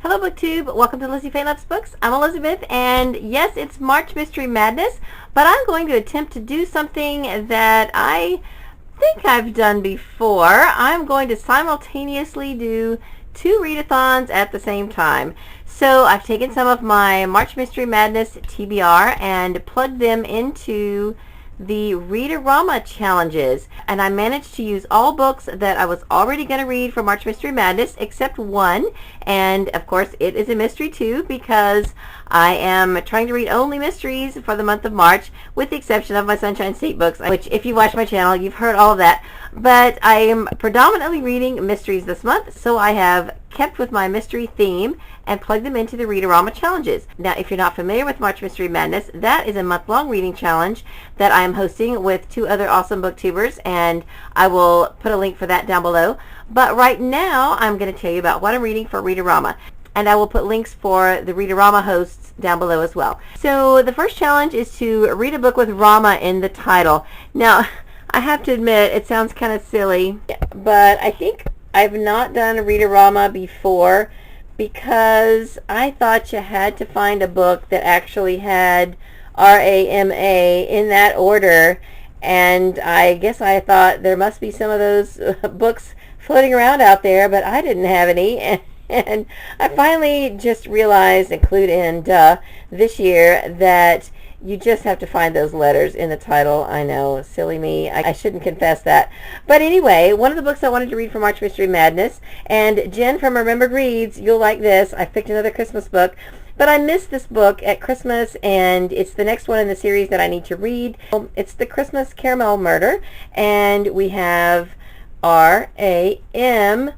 Hello BookTube, welcome to LizziefayeLovesBooks. I'm Elizabeth, and yes, it's March Mystery Madness, but I'm going to attempt to do something that I think I've done before. I'm going to simultaneously do two readathons at the same time. So I've taken some of my March Mystery Madness TBR and plugged them into the Readorama challenges, and I managed to use all books that I was already going to read for March Mystery Madness except one, and of course it is a mystery too, because I am trying to read only mysteries for the month of March, with the exception of my Sunshine State books, which if you watch my channel you've heard all of that, but I am predominantly reading mysteries this month, so I have kept with my mystery theme and plugged them into the Readorama challenges. Now, if you're not familiar with March Mystery Madness, that is a month-long reading challenge that I am hosting with two other awesome booktubers, and I will put a link for that down below. But right now, I'm going to tell you about what I'm reading for Readorama, and I will put links for the Readorama hosts down below as well. So the first challenge is to read a book with Rama in the title. Now, I have to admit, it sounds kind of silly, but I think I've not done a Readorama before, because I thought you had to find a book that actually had R-A-M-A in that order, and I guess I thought there must be some of those books floating around out there, but I didn't have any, and I finally just realized, and clued in, this year, that you just have to find those letters in the title. I know, silly me. I shouldn't confess that. But anyway, one of the books I wanted to read for March Mystery Madness, and Jen from Remembered Reads, you'll like this. I picked another Christmas book, but I missed this book at Christmas, and it's the next one in the series that I need to read. It's The Christmas Caramel Murder, and we have R-A-M-A.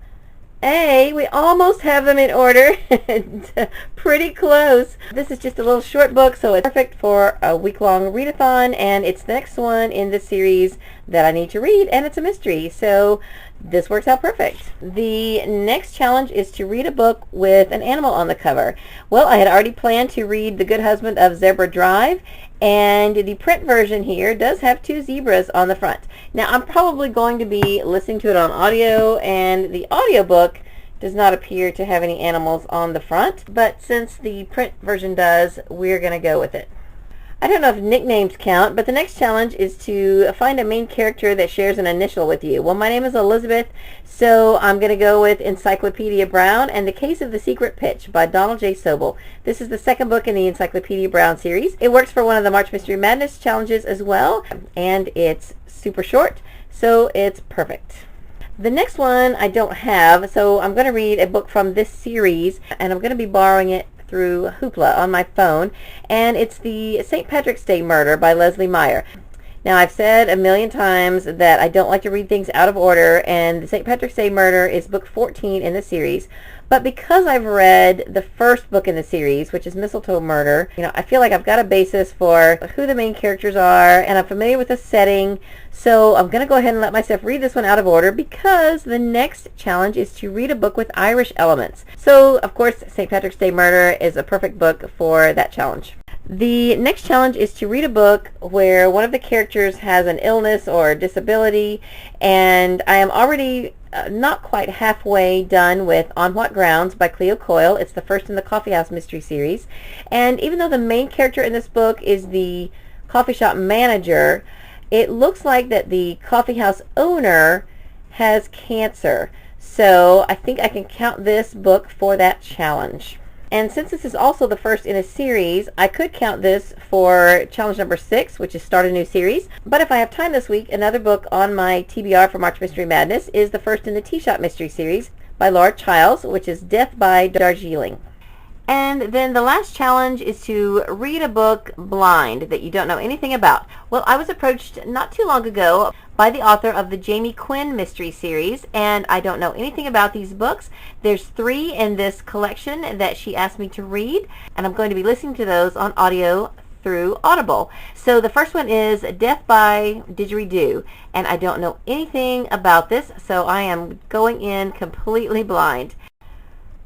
We almost have them in order. Pretty close. This is just a little short book, so it's perfect for a week-long readathon, and it's the next one in the series that I need to read, and it's a mystery, so this works out perfect. The next challenge is to read a book with an animal on the cover. Well, I had already planned to read The Good Husband of Zebra Drive, and the print version here does have two zebras on the front. Now, I'm probably going to be listening to it on audio, and the audiobook does not appear to have any animals on the front, but since the print version does, we're going to go with it. I don't know if nicknames count, but the next challenge is to find a main character that shares an initial with you. Well, my name is Elizabeth, so I'm going to go with Encyclopedia Brown and The Case of the Secret Pitch by Donald J. Sobel. This is the second book in the Encyclopedia Brown series. It works for one of the March Mystery Madness challenges as well, and it's super short, so it's perfect. The next one I don't have, so I'm going to read a book from this series, and I'm going to be borrowing it through Hoopla on my phone, and it's the St. Patrick's Day Murder by Leslie Meyer. Now, I've said a million times that I don't like to read things out of order, and the St. Patrick's Day Murder is book 14 in the series, but because I've read the first book in the series, which is Mistletoe Murder, I feel like I've got a basis for who the main characters are, and I'm familiar with the setting, so I'm going to go ahead and let myself read this one out of order, because the next challenge is to read a book with Irish elements. So, of course, St. Patrick's Day Murder is a perfect book for that challenge. The next challenge is to read a book where one of the characters has an illness or disability, and I am already not quite halfway done with On What Grounds by Cleo Coyle. It's the first in the Coffee House Mystery Series, and even though the main character in this book is the coffee shop manager, it looks like that the coffee house owner has cancer, so I think I can count this book for that challenge. And since this is also the first in a series, I could count this for challenge number 6, which is Start a New Series. But if I have time this week, another book on my TBR for March Mystery Madness is the first in the Tea Shop Mystery Series by Laura Childs, which is Death by Darjeeling. And then the last challenge is to read a book blind that you don't know anything about. Well, I was approached not too long ago by the author of the Jamie Quinn mystery series, and I don't know anything about these books. There's 3 in this collection that she asked me to read, and I'm going to be listening to those on audio through Audible. So the first one is Death by Didgeridoo, and I don't know anything about this, so I am going in completely blind.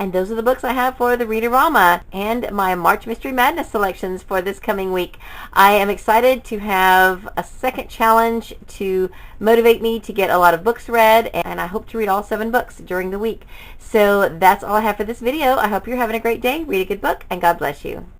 And those are the books I have for the Readorama and my March Mystery Madness selections for this coming week. I am excited to have a second challenge to motivate me to get a lot of books read, and I hope to read all 7 books during the week. So that's all I have for this video. I hope you're having a great day. Read a good book, and God bless you.